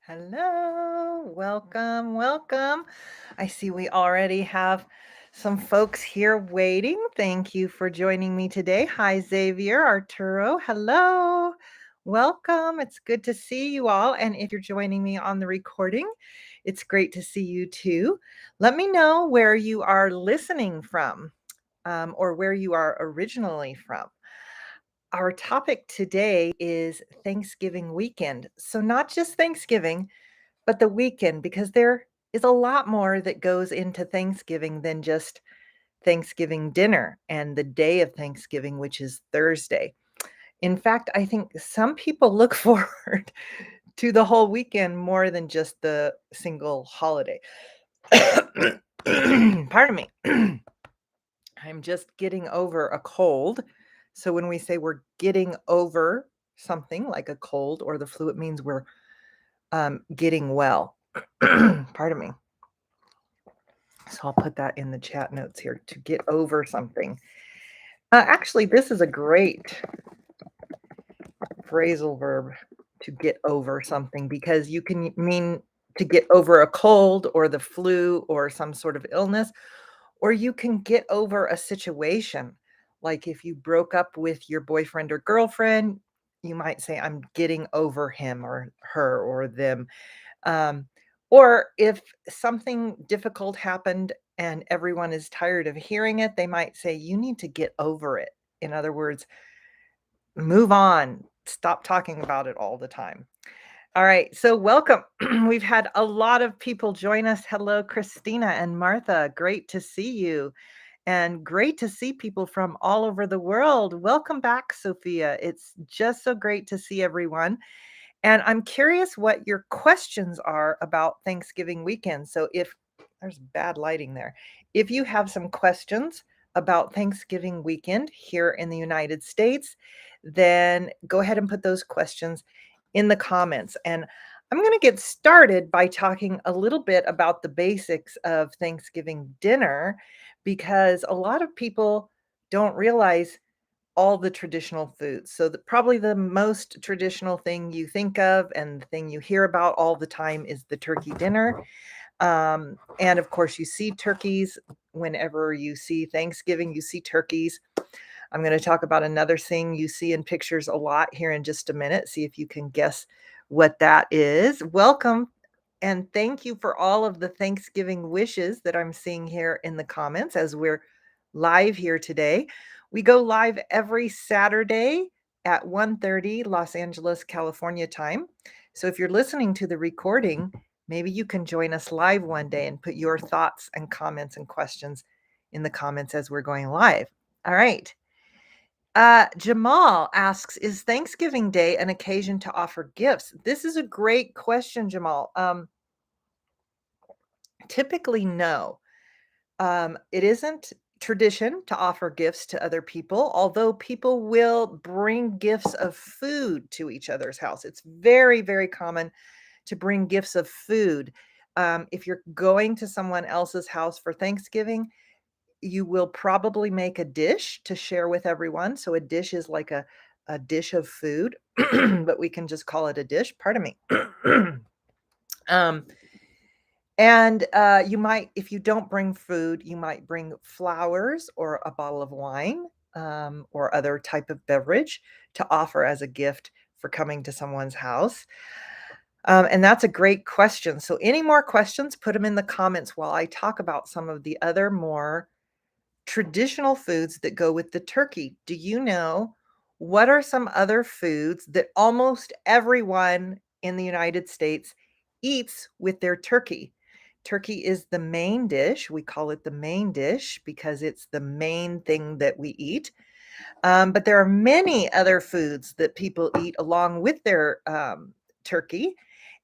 Hello, welcome, welcome. I see we already have some folks here waiting. Thank you for joining me today. Hi, Xavier, Arturo. Hello, welcome. It's good to see you all. And if you're joining me on the recording, it's great to see you too. Let me know where you are listening from or where you are originally from. Our topic today is Thanksgiving weekend. So, not just Thanksgiving, but the weekend, because there is a lot more that goes into Thanksgiving than just Thanksgiving dinner and the day of Thanksgiving, which is Thursday. In fact, I think some people look forward to the whole weekend more than just the single holiday. Pardon me. I'm just getting over a cold. So when we say we're getting over something like a cold or the flu, it means we're getting well. Pardon me. So I'll put that in the chat notes here to get over something. Actually, this is a great phrasal verb to get over something because you can mean to get over a cold or the flu or some sort of illness, or you can get over a situation. Like if you broke up with your boyfriend or girlfriend, you might say, I'm getting over him or her or them. Um, or if something difficult happened and everyone is tired of hearing it, they might say, you need to get over it. In other words, move on. Stop talking about it all the time. All right. So, welcome. We've had a lot of people join us. Hello, Christina and Martha. Great to see you. And great to see people from all over the world. Welcome back, Sophia. It's just so great to see everyone. And I'm curious what your questions are about Thanksgiving weekend. So if there's bad lighting there, if you have some questions about Thanksgiving weekend here in the United States, then go ahead and put those questions in the comments. And I'm going to get started by talking a little bit about the basics of Thanksgiving dinner because a lot of people don't realize all the traditional foods. So probably the most traditional thing you think of and the thing you hear about all the time is the turkey dinner. And of course, you see turkeys whenever you see Thanksgiving, you see turkeys. I'm going to talk about another thing you see in pictures a lot here in just a minute. See if you can guess what that is. Welcome. And thank you for all of the Thanksgiving wishes that I'm seeing here in the comments as we're live here today. We go live every Saturday at 1:30 Los Angeles, California time. So if you're listening to the recording, maybe you can join us live one day and put your thoughts and comments and questions in the comments as we're going live. All right. Jamal asks, is Thanksgiving Day an occasion to offer gifts? This is a great question, Jamal. Typically, no. It isn't tradition to offer gifts to other people, although people will bring gifts of food to each other's house. It's very, very common to bring gifts of food. If you're going to someone else's house for Thanksgiving, you will probably make a dish to share with everyone. So a dish is like a dish of food, but we can just call it a dish. Pardon me. um, and you might, if you don't bring food, you might bring flowers or a bottle of wine or other type of beverage to offer as a gift for coming to someone's house. And that's a great question. So, any more questions, put them in the comments while I talk about some of the other more traditional foods that go with the turkey. Do you know what are some other foods that almost everyone in the United States eats with their turkey? Turkey is the main dish. We call it the main dish because it's the main thing that we eat. But there are many other foods that people eat along with their turkey.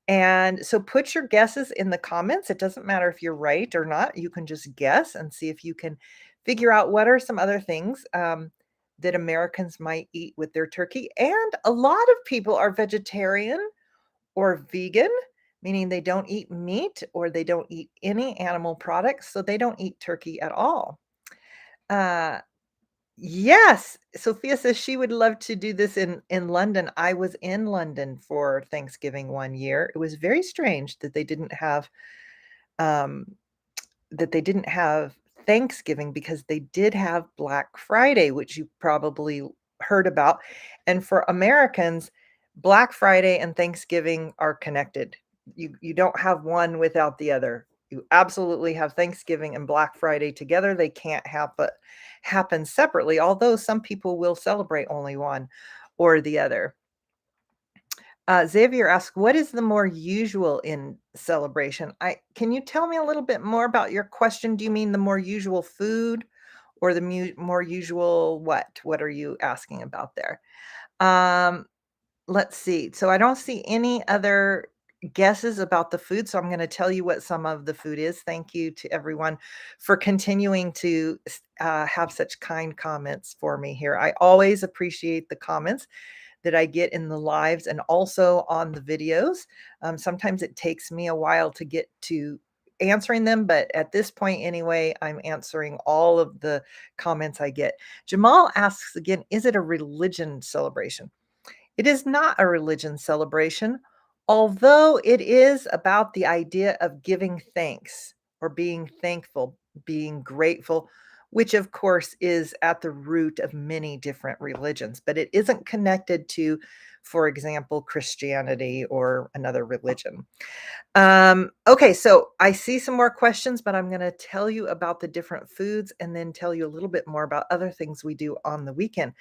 And so put your guesses in the comments. It doesn't matter if you're right or not. You can just guess and see if you can figure out what are some other things that Americans might eat with their turkey. And a lot of people are vegetarian or vegan, meaning they don't eat meat or they don't eat any animal products. So they don't eat turkey at all. Uh, Yes, Sophia says she would love to do this in London. I was in London for Thanksgiving one year. It was very strange that um they didn't have Thanksgiving because they did have Black Friday, which you probably heard about. And for Americans, Black Friday and Thanksgiving are connected. You don't have one without the other. You absolutely have Thanksgiving and Black Friday together. They can't happen separately, although some people will celebrate only one or the other. Xavier asks, "What is the more usual in celebration?" I Can you tell me a little bit more about your question? Do you mean the more usual food or the more usual what? What are you asking about there? Um, let's see. So I don't see any other guesses about the food, so I'm going to tell you what some of the food is. Thank you to everyone for continuing to have such kind comments for me here. I always appreciate the comments that I get in the lives and also on the videos. Sometimes it takes me a while to get to answering them, but at this point anyway, I'm answering all of the comments I get. Jamal asks again, is it a religion celebration? It is not a religion celebration, although it is about the idea of giving thanks or being thankful, being grateful, which of course is at the root of many different religions, but it isn't connected to, for example, Christianity or another religion. Okay, so I see some more questions, but I'm going to tell you about the different foods and then tell you a little bit more about other things we do on the weekend.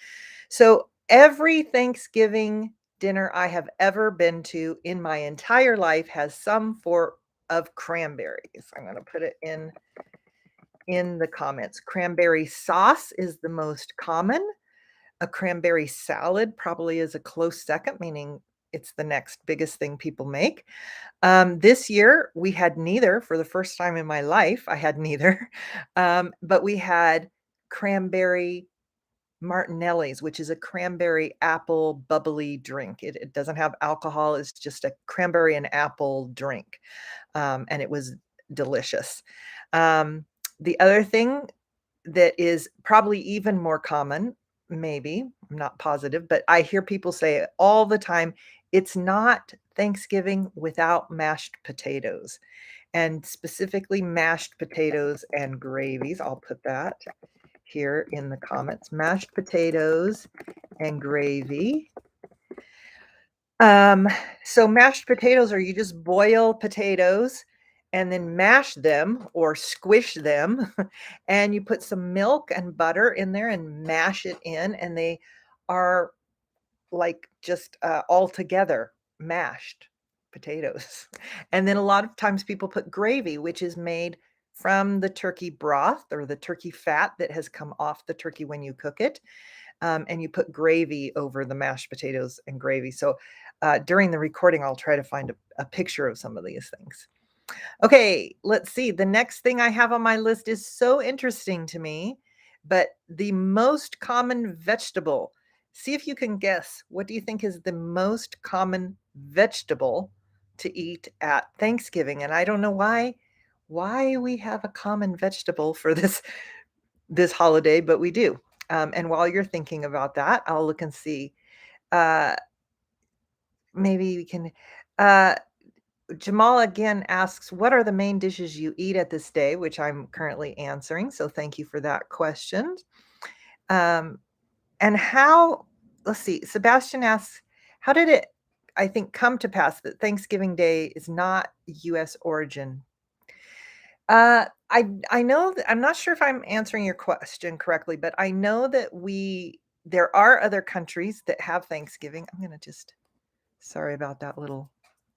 So every Thanksgiving dinner I have ever been to in my entire life has some form of cranberries. I'm going to put it in the comments. Cranberry sauce is the most common. A cranberry salad probably is a close second, meaning it's the next biggest thing people make. This year we had neither. For the first time in my life, I had neither. But we had cranberry Martinelli's, which is a cranberry apple bubbly drink. It doesn't have alcohol, it's just a cranberry and apple drink, and it was delicious. Um, the other thing that is probably even more common, maybe, I'm not positive, but I hear people say it all the time, it's not Thanksgiving without mashed potatoes, and specifically mashed potatoes and gravies. I'll put that here in the comments. Mashed potatoes and gravy. Um, so mashed potatoes are you just boil potatoes and then mash them or squish them and you put some milk and butter in there and mash it in and they are like just all together mashed potatoes. And then a lot of times people put gravy, which is made from the turkey broth or the turkey fat that has come off the turkey when you cook it. And you put gravy over the mashed potatoes and gravy. So during the recording, I'll try to find a picture of some of these things. Okay, let's see. The next thing I have on my list is so interesting to me, but the most common vegetable. See if you can guess. What do you think is the most common vegetable to eat at Thanksgiving? And I don't know why we have a common vegetable for this holiday, but we do. And while you're thinking about that, I'll look and see. Uh, maybe we can. Uh, Jamal again asks, "What are the main dishes you eat at this day?" Which I'm currently answering. So thank you for that question. Um, and how? Let's see. Sebastian asks, "How did it? I think come to pass that Thanksgiving Day is not U.S. origin." I know that I'm not sure if I'm answering your question correctly, but I know that there are other countries that have Thanksgiving. I'm gonna just sorry about that little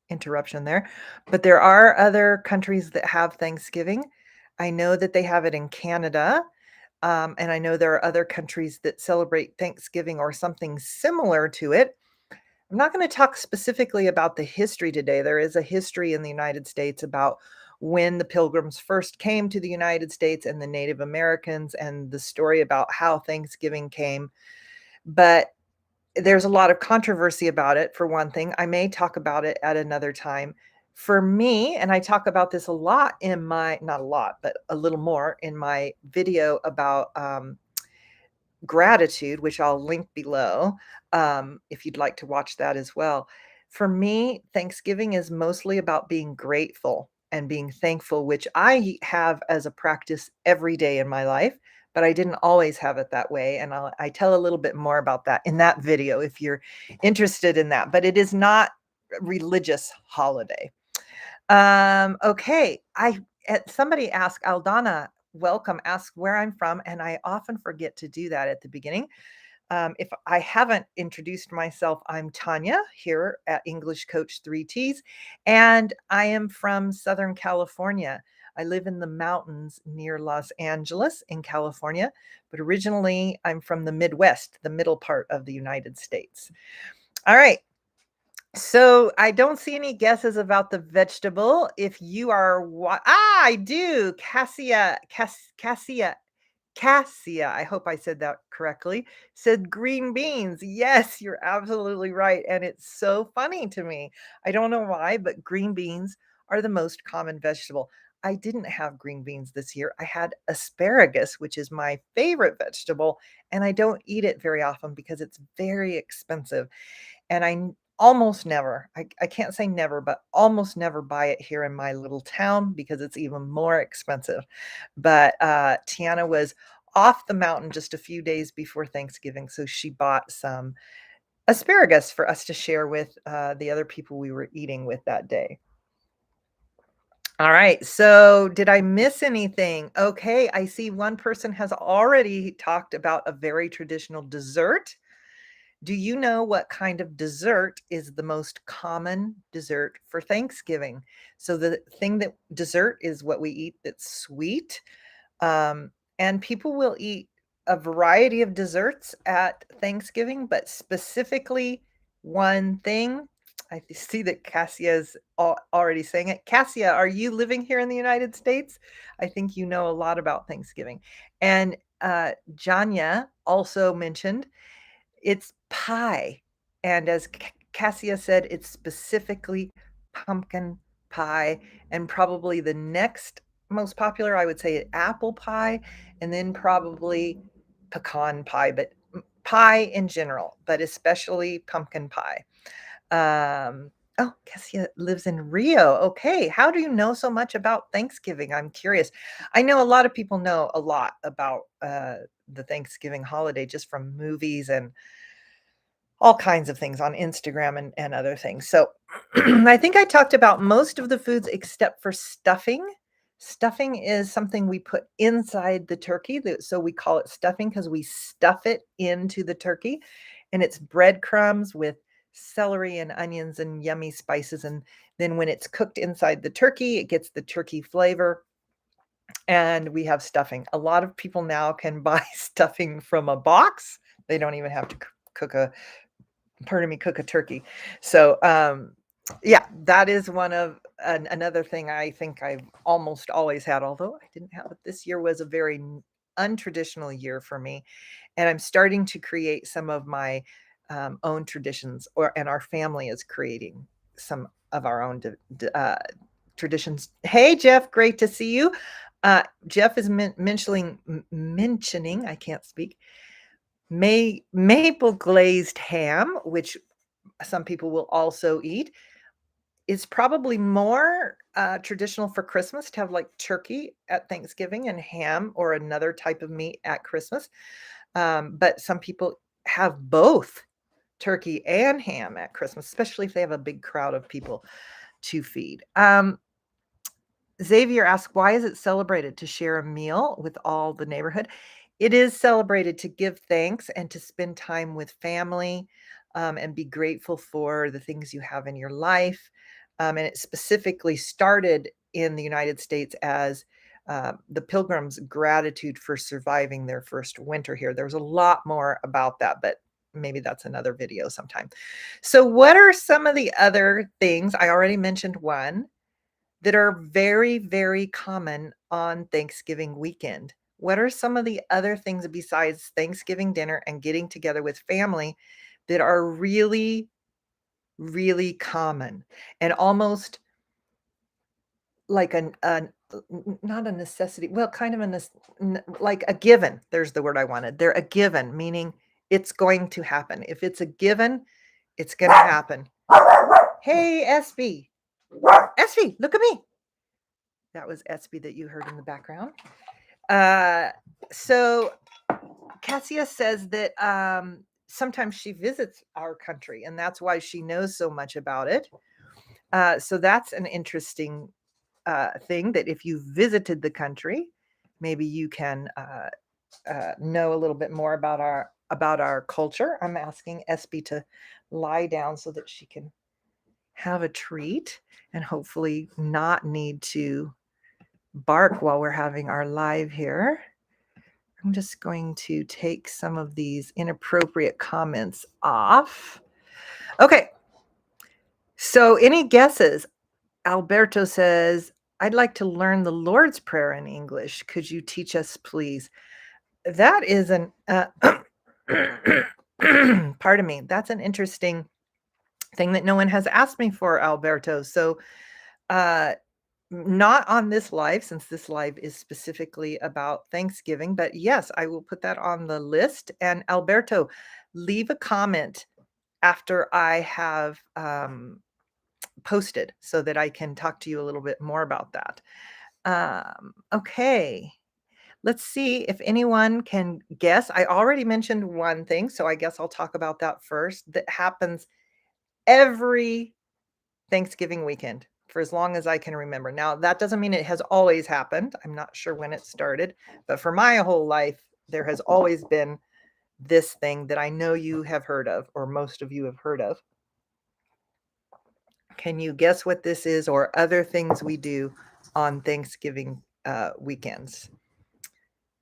interruption there, but there are other countries that have Thanksgiving. I know that they have it in Canada, and I know there are other countries that celebrate Thanksgiving or something similar to it. I'm not going to talk specifically about the history today. There is a history in the United States about when the Pilgrims first came to the United States and the Native Americans and the story about how Thanksgiving came. But there's a lot of controversy about it, for one thing. I may talk about it at another time. For me, and I talk about this a lot in my, not a lot, but a little more in my video about gratitude, which I'll link below, if you'd like to watch that as well. For me, Thanksgiving is mostly about being grateful and being thankful, which I have as a practice every day in my life, but I didn't always have it that way. And I tell a little bit more about that in that video if you're interested in that. But it is not a religious holiday. Okay. Somebody asked Aldana, welcome, asked where I'm from, and I often forget to do that at the beginning. If I haven't introduced myself, I'm Tanya here at English Coach 3 Ts, and I am from Southern California. I live in the mountains near Los Angeles in California, but originally I'm from the Midwest, the middle part of the United States. All right. So I don't see any guesses about the vegetable. If you are, I do. Cassia, I hope I said that correctly, said green beans. Yes, you're absolutely right. And it's so funny to me. I don't know why, but green beans are the most common vegetable. I didn't have green beans this year. I had asparagus, which is my favorite vegetable, and I don't eat it very often because it's very expensive. And almost never, I can't say never, but almost never buy it here in my little town because it's even more expensive. But Tiana was off the mountain just a few days before Thanksgiving, so she bought some asparagus for us to share with the other people we were eating with that day. All right. So, did I miss anything? Okay. I see one person has already talked about a very traditional dessert. Do you know what kind of dessert is the most common dessert for Thanksgiving? So the thing that dessert is what we eat that's sweet. Um, and people will eat a variety of desserts at Thanksgiving, but specifically one thing. I see that Cassia is already saying it. Cassia, are you living here in the United States? I think you know a lot about Thanksgiving. And Janya also mentioned it's pie, and as Cassia said, it's specifically pumpkin pie, and probably the next most popular, I would say apple pie, and then probably pecan pie, but pie in general, but especially pumpkin pie. Oh, Cassia lives in Rio. Okay, how do you know so much about Thanksgiving? I'm curious. I know a lot of people know a lot about, the Thanksgiving holiday just from movies and all kinds of things on Instagram and other things. So I think I talked about most of the foods except for stuffing. Stuffing is something we put inside the turkey. So we call it stuffing because we stuff it into the turkey. And it's breadcrumbs with celery and onions and yummy spices. And then when it's cooked inside the turkey, it gets the turkey flavor. And we have stuffing. A lot of people now can buy stuffing from a box. They don't even have to cook a cook a turkey. So, yeah, that is one of another thing I think I've almost always had, although I didn't have it this year was a very untraditional year for me. And I'm starting to create some of my own traditions, and our family is creating some of our own traditions. Hey, Jeff, great to see you. Jeff is mentioning, I can't speak, maple glazed ham, which some people will also eat, is probably more traditional for Christmas to have like turkey at Thanksgiving and ham or another type of meat at Christmas. But some people have both turkey and ham at Christmas, especially if they have a big crowd of people to feed. Xavier asked, why is it celebrated to share a meal with all the neighborhood? It is celebrated to give thanks and to spend time with family, and be grateful for the things you have in your life. And it specifically started in the United States as the Pilgrims' gratitude for surviving their first winter here. There's a lot more about that, but maybe that's another video sometime. So, what are some of the other things? I already mentioned one that are very, very common on Thanksgiving weekend. What are some of the other things besides Thanksgiving dinner and getting together with family that are really, really common and almost like not a necessity, well, kind of a like a given. There's the word I wanted. They're a given, meaning it's going to happen. If it's a given, it's going to happen. Hey, SB. SB, look at me. That was SB that you heard in the background. So Cassia says that sometimes she visits our country, and that's why she knows so much about it. So that's an interesting thing, that if you visited the country, maybe you can know a little bit more about our culture. I'm asking SB to lie down so that she can have a treat and hopefully not need to bark while we're having our live here. I'm just going to take some of these inappropriate comments off. Okay. So any guesses? Alberto says, I'd like to learn the Lord's Prayer in English. Could you teach us, please? That is an, pardon me, that's an interesting thing that no one has asked me for, Alberto. So, not on this live, since this live is specifically about Thanksgiving, but yes, I will put that on the list. And Alberto, leave a comment after I have posted so that I can talk to you a little bit more about that. Okay. Let's see if anyone can guess. I already mentioned one thing, so I guess I'll talk about that first. That happens every Thanksgiving weekend for as long as I can remember. Now, that doesn't mean it has always happened. I'm not sure when it started, but for my whole life, there has always been this thing that I know you have heard of, or most of you have heard of. Can you guess what this is, or other things we do on Thanksgiving weekends?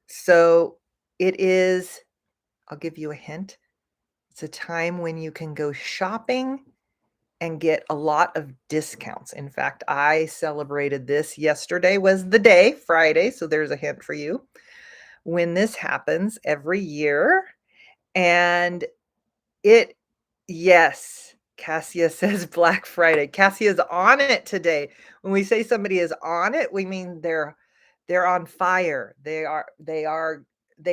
So it is, I'll give you a hint. It's a time when you can go shopping and get a lot of discounts. In fact, I celebrated this. Yesterday was the day, Friday, so there's a hint for you. When this happens every year, and it, yes, Cassia says Black Friday. Cassia's on it today. When we say somebody is on it, we mean they're on fire. They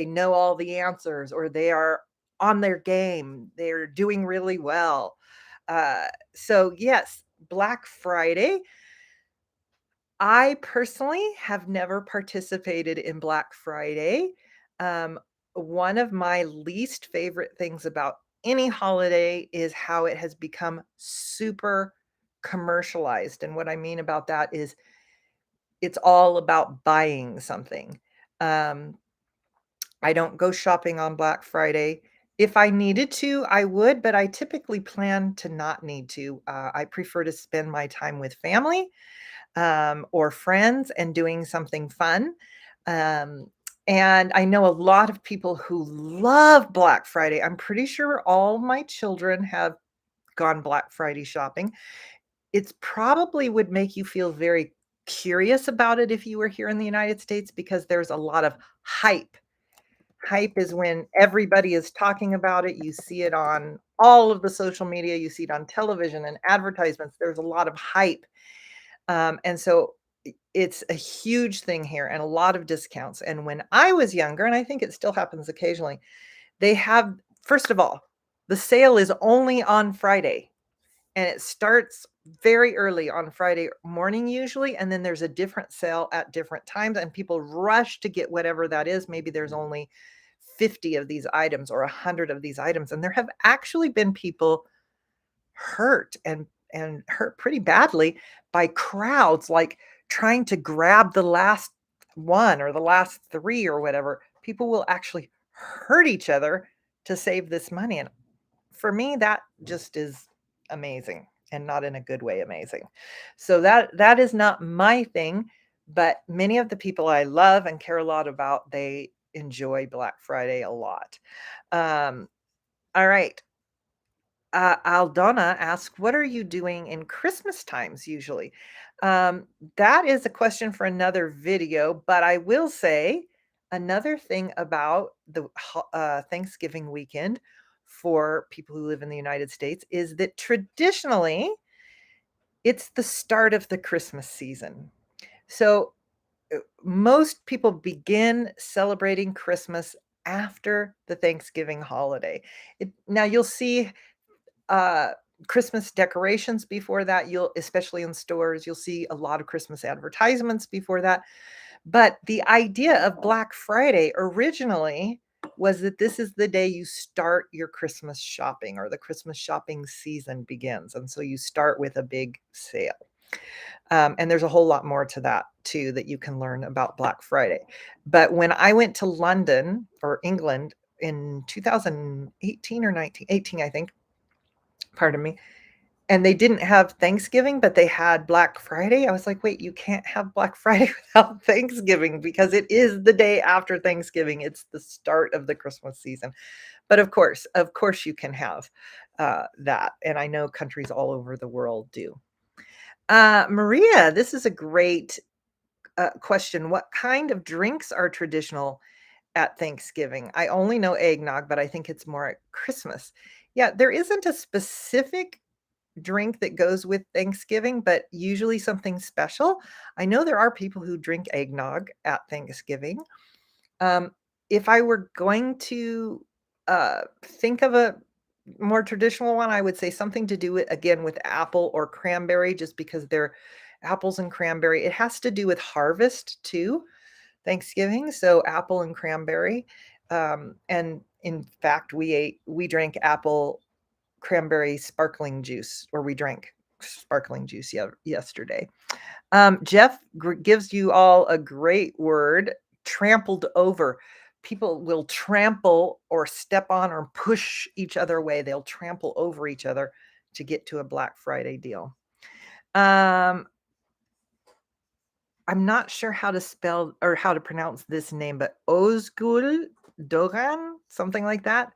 know all the answers, or they are on their game. They're doing really well. So yes, Black Friday. I personally have never participated in Black Friday. Um, One of my least favorite things about any holiday is how it has become super commercialized. And what I mean about that is it's all about buying something. Um, I don't go shopping on Black Friday. If I needed to, I would, but I typically plan to not need to. I prefer to spend my time with family or friends and doing something fun. Um, and I know a lot of people who love Black Friday. I'm pretty sure all my children have gone Black Friday shopping. It's probably would make you feel very curious about it if you were here in the United States, because there's a lot of hype. Hype is when everybody is talking about it. You see it on all of the social media, you see it on television and advertisements. There's a lot of hype. And so it's a huge thing here, and a lot of discounts. And when I was younger, and I think it still happens occasionally, they have, first of all, the sale is only on Friday, and it starts very early on Friday morning usually, and then there's a different sale at different times, and people rush to get whatever that is. Maybe there's only 50 of these items or 100 of these items, and there have actually been people hurt, and hurt pretty badly by crowds, like trying to grab the last one or the last 3 or whatever. People will actually hurt each other to save this money, and for me, that just is amazing, and not in a good way amazing. So that is not my thing, but many of the people I love and care a lot about, they enjoy Black Friday a lot. Um, all right. Aldona asks, "What are you doing in Christmas times usually?" That is a question for another video, but I will say another thing about the Thanksgiving weekend for people who live in the United States is that traditionally it's the start of the Christmas season. So most people begin celebrating Christmas after the Thanksgiving holiday. Now you'll see uh, Christmas decorations before that. You'll especially in stores, you'll see a lot of Christmas advertisements before that. But the idea of Black Friday originally was that this is the day you start your Christmas shopping or the Christmas shopping season begins. And so you start with a big sale. And there's a whole lot more to that too that you can learn about Black Friday. But when I went to London or England in 2018 or 19, 18, I think, pardon me, and they didn't have Thanksgiving, but they had Black Friday. I was like, wait, you can't have Black Friday without Thanksgiving because it is the day after Thanksgiving. It's the start of the Christmas season. But of course, you can have that. And I know countries all over the world do. Maria, this is a great question. What kind of drinks are traditional at Thanksgiving? I only know eggnog, but I think it's more at Christmas. Yeah, there isn't a specific drink that goes with Thanksgiving, but usually something special. I know there are people who drink eggnog at Thanksgiving. Um, if I were going to think of a more traditional one, I would say something to do with again with apple or cranberry, just because they're apples and cranberry. It has to do with harvest too, Thanksgiving. So apple and cranberry. And in fact, we drank apple cranberry sparkling juice, or we drank sparkling juice yesterday. Jeff gives you all a great word, trampled over. People will trample or step on or push each other away. They'll trample over each other to get to a Black Friday deal. Um, I'm not sure how to spell or how to pronounce this name, but Ozgul Dogan, something like that,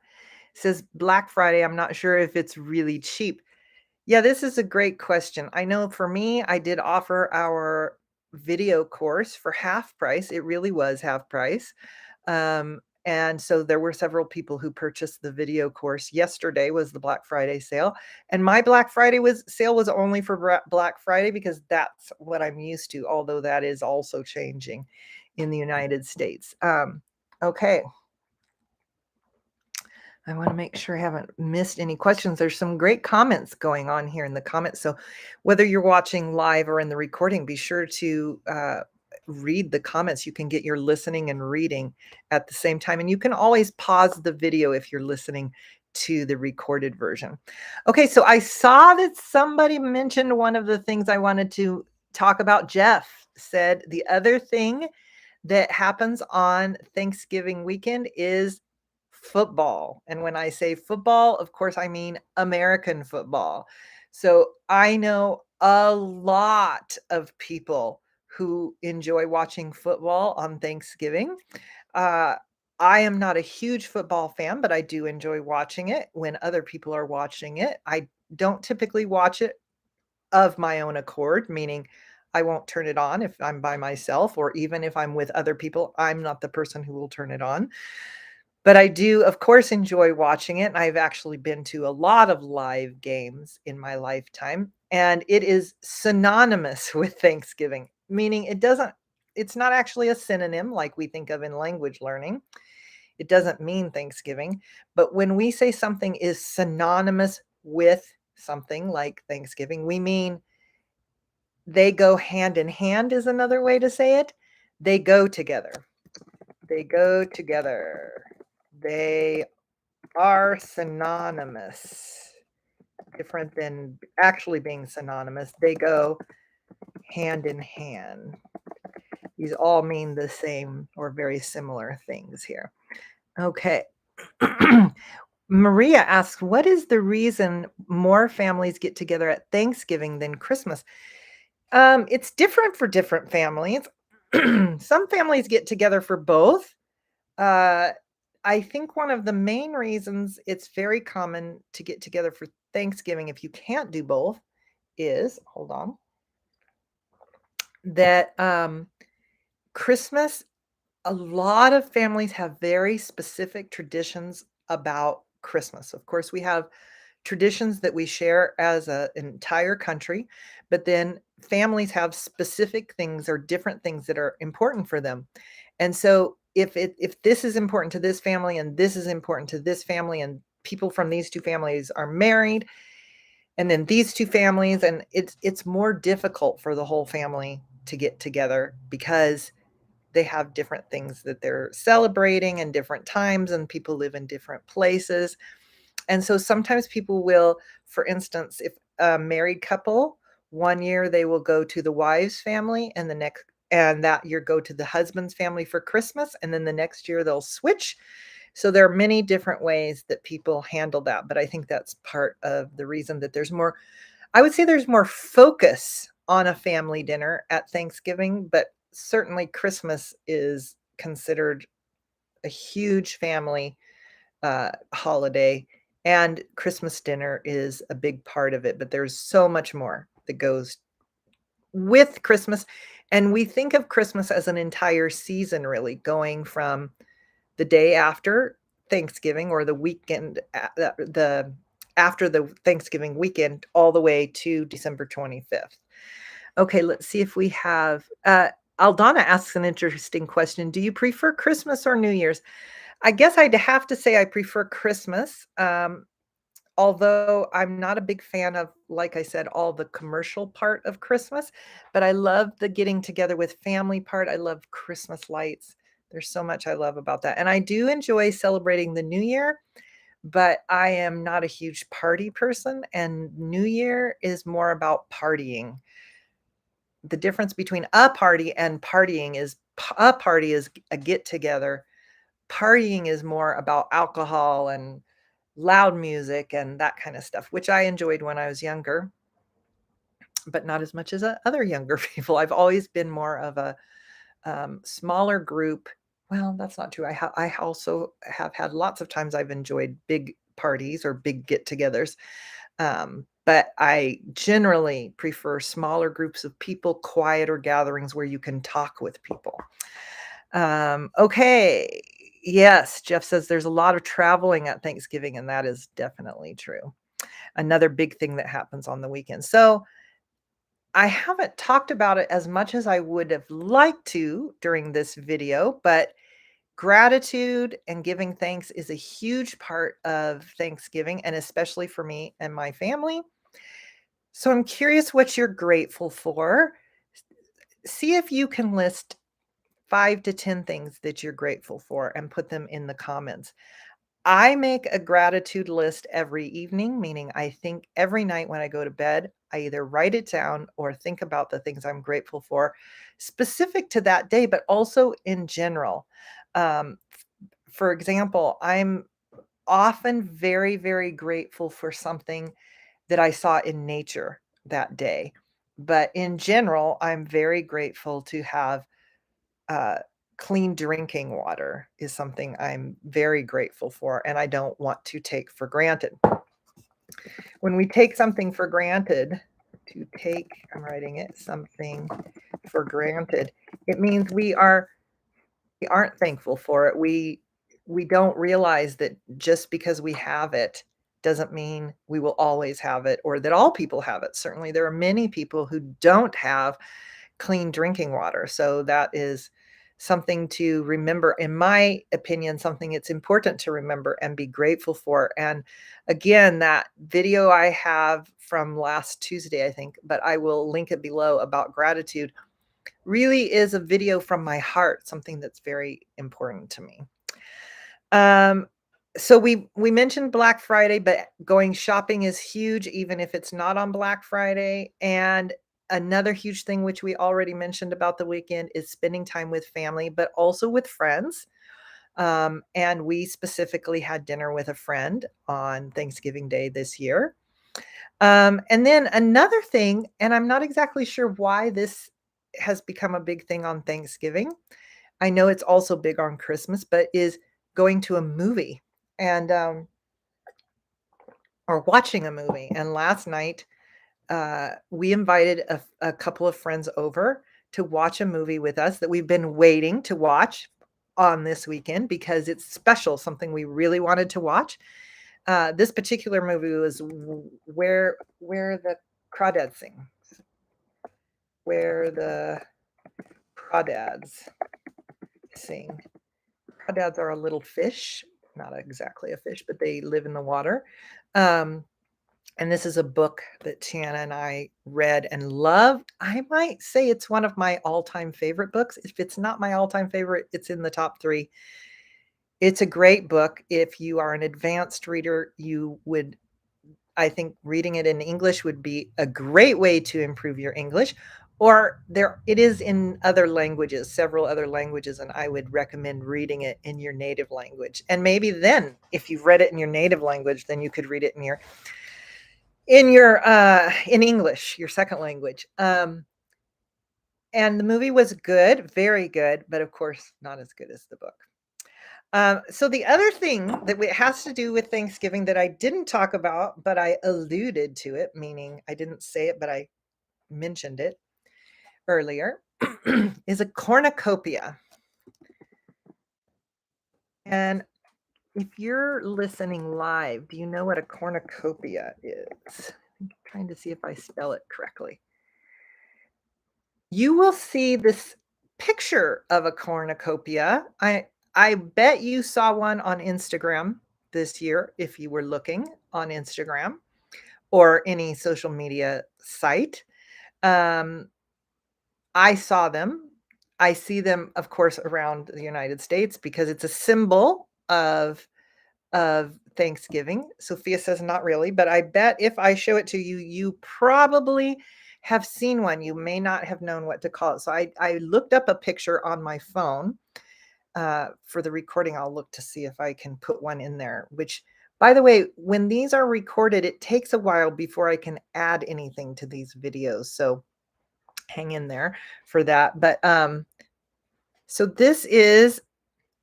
says Black Friday. I'm not sure if it's really cheap. Yeah, this is a great question. I know for me, I did offer our video course for half price. It really was half price. And so there were several people who purchased the video course. Yesterday was the Black Friday sale, and my Black Friday was sale was only for Black Friday because that's what I'm used to, although that is also changing in the United States. Okay. I want to make sure I haven't missed any questions. There's some great comments going on here in the comments. So, whether you're watching live or in the recording, be sure to read the comments. You can get your listening and reading at the same time. And you can always pause the video if you're listening to the recorded version. Okay, so I saw that somebody mentioned one of the things I wanted to talk about. Jeff said the other thing that happens on Thanksgiving weekend is football. And when I say football, of course, I mean American football. So I know a lot of people who enjoy watching football on Thanksgiving. Uh, I am not a huge football fan, but I do enjoy watching it when other people are watching it. I don't typically watch it of my own accord, meaning I won't turn it on if I'm by myself, or even if I'm with other people, I'm not the person who will turn it on. But I do, of course, enjoy watching it. And I've actually been to a lot of live games in my lifetime, and it is synonymous with Thanksgiving, meaning it's not actually a synonym like we think of in language learning. It doesn't mean Thanksgiving. But when we say something is synonymous with something like Thanksgiving, we mean they go hand in hand, is another way to say it. They go together. They go together. They are synonymous. Different than actually being synonymous. They go hand in hand. These all mean the same or very similar things here. Okay. Maria asks, what is the reason more families get together at Thanksgiving than Christmas? It's different for different families. Some families get together for both. Uh, I think one of the main reasons it's very common to get together for Thanksgiving, if you can't do both, is hold on, that Christmas, a lot of families have very specific traditions about Christmas. Of course, we have traditions that we share as an entire country, but then families have specific things or different things that are important for them. And so if this is important to this family and this is important to this family and people from these two families are married and then these two families and it's more difficult for the whole family to get together because they have different things that they're celebrating and different times and people live in different places. And so sometimes people will, for instance, if a married couple, one year they will go to the wife's family and the next and that year go to the husband's family for Christmas and then the next year they'll switch. So there are many different ways that people handle that, but I think that's part of the reason that there's more I would say there's more focus on a family dinner at Thanksgiving, but certainly Christmas is considered a huge family holiday, and Christmas dinner is a big part of it, but there's so much more that goes with Christmas, and we think of Christmas as an entire season really, going from the day after Thanksgiving or the weekend the after the Thanksgiving weekend all the way to December 25th. Okay, let's see if we have, Aldana asks an interesting question. Do you prefer Christmas or New Year's? I guess I'd have to say I prefer Christmas, although I'm not a big fan of, like I said, all the commercial part of Christmas, but I love the getting together with family part. I love Christmas lights. There's so much I love about that. And I do enjoy celebrating the New Year, but I am not a huge party person, and New Year is more about partying. The difference between a party and partying is a party is a get together. Partying is more about alcohol and loud music and that kind of stuff, which I enjoyed when I was younger, but not as much as other younger people. I've always been more of a smaller group. Well, that's not true. I also have had lots of times I've enjoyed big parties or big get-togethers, but I generally prefer smaller groups of people, quieter gatherings where you can talk with people. Okay. Yes, Jeff says there's a lot of traveling at Thanksgiving, and that is definitely true. Another big thing that happens on the weekend. So I haven't talked about it as much as I would have liked to during this video, but gratitude and giving thanks is a huge part of Thanksgiving, and especially for me and my family. So I'm curious what you're grateful for. See if you can list 5 to 10 things that you're grateful for and put them in the comments. I make a gratitude list every evening, meaning I think every night when I go to bed, I either write it down or think about the things I'm grateful for, specific to that day, but also in general. For example, I'm often very, very grateful for something that I saw in nature that day. But in general, I'm very grateful to have uh, clean drinking water is something I'm very grateful for, and I don't want to take for granted. When we take something for granted, to take, I'm writing it, something for granted, it means we aren't thankful for it. We don't realize that just because we have it doesn't mean we will always have it or that all people have it. Certainly, there are many people who don't have clean drinking water. So that is something to remember, in my opinion, something it's important to remember and be grateful for. And again, that video I have from last Tuesday, I think, but I will link it below about gratitude, really is a video from my heart, something that's very important to me. Um, so we mentioned Black Friday, but going shopping is huge, even if it's not on Black Friday. And another huge thing, which we already mentioned about the weekend, is spending time with family, but also with friends. And we specifically had dinner with a friend on Thanksgiving Day this year. And then another thing, and I'm not exactly sure why this has become a big thing on Thanksgiving. I know it's also big on Christmas, but is going to a movie and, or watching a movie. And last night, we invited a couple of friends over to watch a movie with us that we've been waiting to watch on this weekend because it's special, something we really wanted to watch. This particular movie was where the crawdads sing, where the crawdads sing. Crawdads are a little fish, not exactly a fish, but they live in the water. Um, and this is a book that Tiana and I read and loved. I might say it's one of my all-time favorite books. If it's not my all-time favorite, it's in the top 3. It's a great book. If you are an advanced reader, you would I think reading it in English would be a great way to improve your English, or there it is in other languages, several other languages, and I would recommend reading it in your native language. And maybe then, if you've read it in your native language, then you could read it in English, your second language. And the movie was good, very good, but of course not as good as the book. So the other thing that has to do with Thanksgiving that I didn't talk about, but I alluded to it, meaning I didn't say it, but I mentioned it earlier, is a cornucopia. And if you're listening live, do you know what a cornucopia is? I'm trying to see if I spell it correctly. You will see this picture of a cornucopia. I bet you saw one on Instagram this year if you were looking on Instagram or any social media site. Um, I saw them. I see them, of course, around the United States because it's a symbol of Thanksgiving. Sophia says not really, but I bet if I show it to you, you probably have seen one. You may not have known what to call it. So I looked up a picture on my phone. For the recording, I'll look to see if I can put one in there, which, by the way, when these are recorded, it takes a while before I can add anything to these videos. So hang in there for that. But so this is,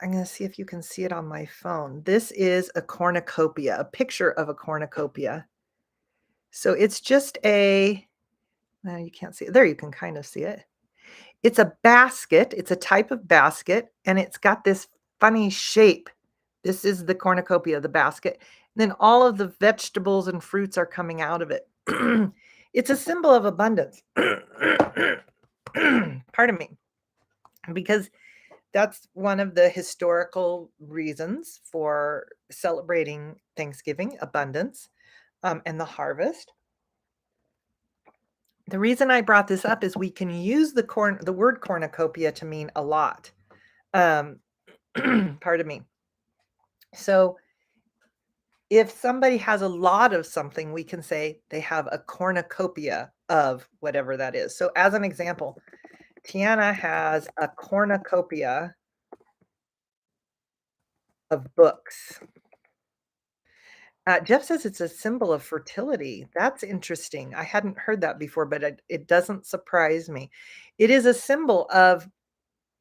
I'm going to see if you can see it on my phone. This is a cornucopia, a picture of a cornucopia. So it's just you can't see it. There, you can kind of see it. It's a basket. It's a type of basket, and it's got this funny shape. This is the cornucopia, the basket. And then all of the vegetables and fruits are coming out of it. It's a symbol of abundance. Pardon me. Because that's one of the historical reasons for celebrating Thanksgiving, abundance, and the harvest. The reason I brought this up is we can use the word cornucopia to mean a lot. Pardon me. So if somebody has a lot of something, we can say they have a cornucopia of whatever that is. So as an example, Tiana has a cornucopia of books. Jeff says it's a symbol of fertility. That's interesting. I hadn't heard that before, but it doesn't surprise me. It is a symbol of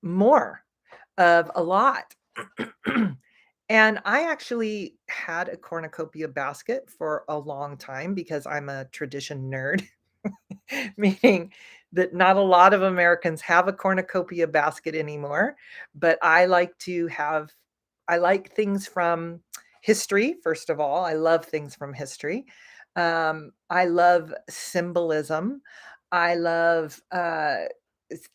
more, of a lot. And I actually had a cornucopia basket for a long time because I'm a tradition nerd, meaning that not a lot of Americans have a cornucopia basket anymore. But I like things from history, first of all. I love things from history. I love symbolism. I love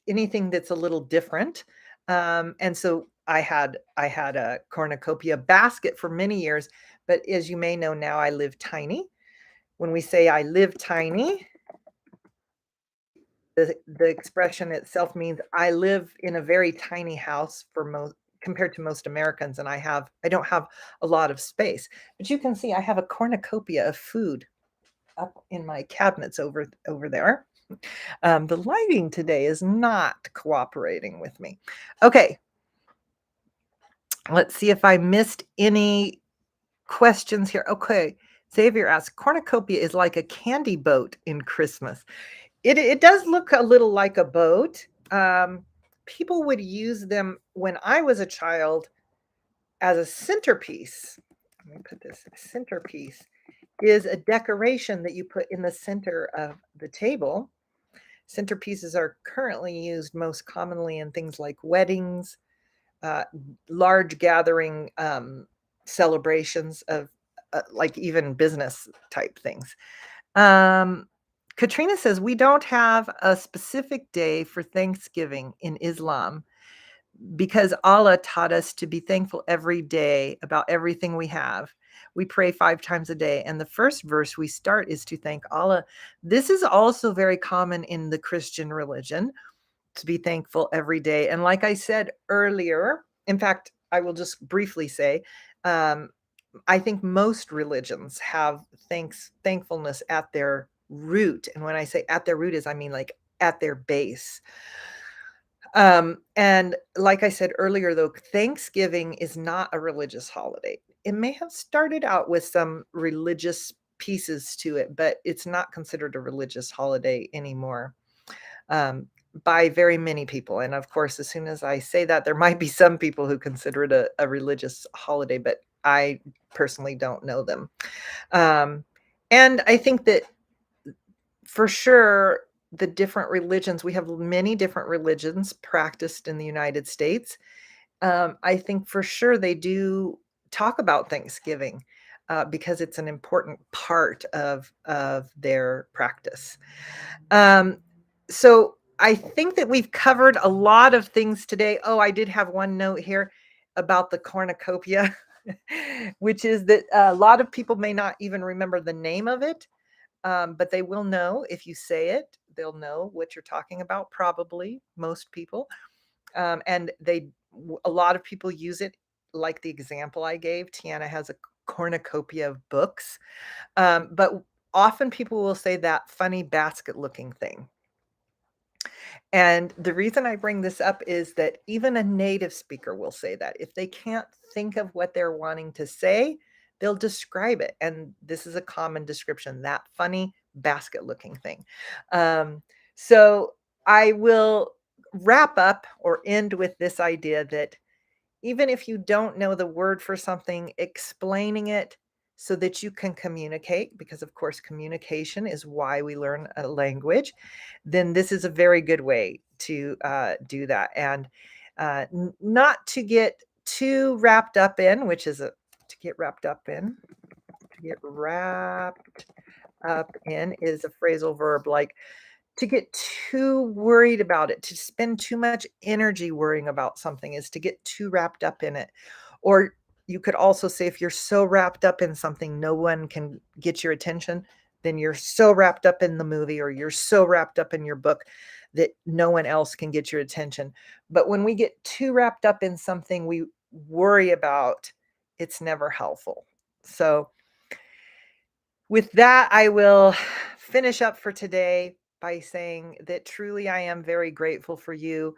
anything that's a little different. And so I had a cornucopia basket for many years, but as you may know now, I live tiny. When we say I live tiny, the expression itself means I live in a very tiny house for most compared to most Americans, and I don't have a lot of space. But you can see I have a cornucopia of food up in my cabinets over there. The lighting today is not cooperating with me. Okay, let's see if I missed any questions here. Okay, Xavier asks, cornucopia is like a candy boat in Christmas. It does look a little like a boat. People would use them when I was a child as a centerpiece. Let me put this centerpiece is a decoration that you put in the center of the table. Centerpieces are currently used most commonly in things like weddings, uh, large gathering celebrations of like even business type things. Um, Katrina says, we don't have a specific day for Thanksgiving in Islam because Allah taught us to be thankful every day about everything we have. We pray 5 times a day. And the first verse we start is to thank Allah. This is also very common in the Christian religion, to be thankful every day. And like I said earlier, in fact, I will just briefly say, um, I think most religions have thankfulness at their root. And when I say at their root is I mean like at their base. And like I said earlier, though, Thanksgiving is not a religious holiday. It may have started out with some religious pieces to it, but it's not considered a religious holiday anymore, um, by very many people. And of course, as soon as I say that, there might be some people who consider it a religious holiday, but I personally don't know them. Um, and I think that for sure, the different religions, we have many different religions practiced in the United States. I think for sure they do talk about Thanksgiving because it's an important part of their practice. Um, so I think that we've covered a lot of things today. Oh, I did have one note here about the cornucopia, which is that a lot of people may not even remember the name of it, but they will know if you say it. They'll know what you're talking about, probably most people. And a lot of people use it, like the example I gave. Tiana has a cornucopia of books, but often people will say that funny basket looking thing. And the reason I bring this up is that even a native speaker will say that. If they can't think of what they're wanting to say, they'll describe it. And this is a common description, that funny basket looking thing. So I will wrap up or end with this idea that even if you don't know the word for something, explaining it so that you can communicate, because of course, communication is why we learn a language, then this is a very good way to do that. And not to get too wrapped up in, which is to get wrapped up in, to get wrapped up in is a phrasal verb like to get too worried about it, to spend too much energy worrying about something is to get too wrapped up in it. Or you could also say if you're so wrapped up in something, no one can get your attention, then you're so wrapped up in the movie or you're so wrapped up in your book that no one else can get your attention. But when we get too wrapped up in something we worry about, it's never helpful. So with that, I will finish up for today by saying that truly I am very grateful for you.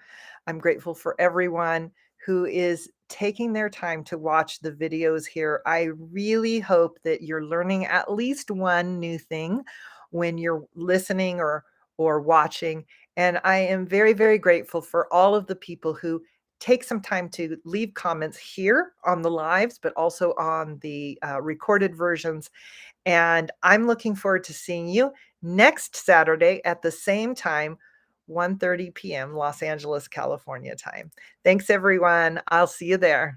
I'm grateful for everyone who is taking their time to watch the videos here. I really hope that you're learning at least one new thing when you're listening or watching. And I am very, very grateful for all of the people who take some time to leave comments here on the lives, but also on the recorded versions, and I'm looking forward to seeing you next Saturday at the same time, 1:30 p.m. Los Angeles, California time. Thanks, everyone. I'll see you there.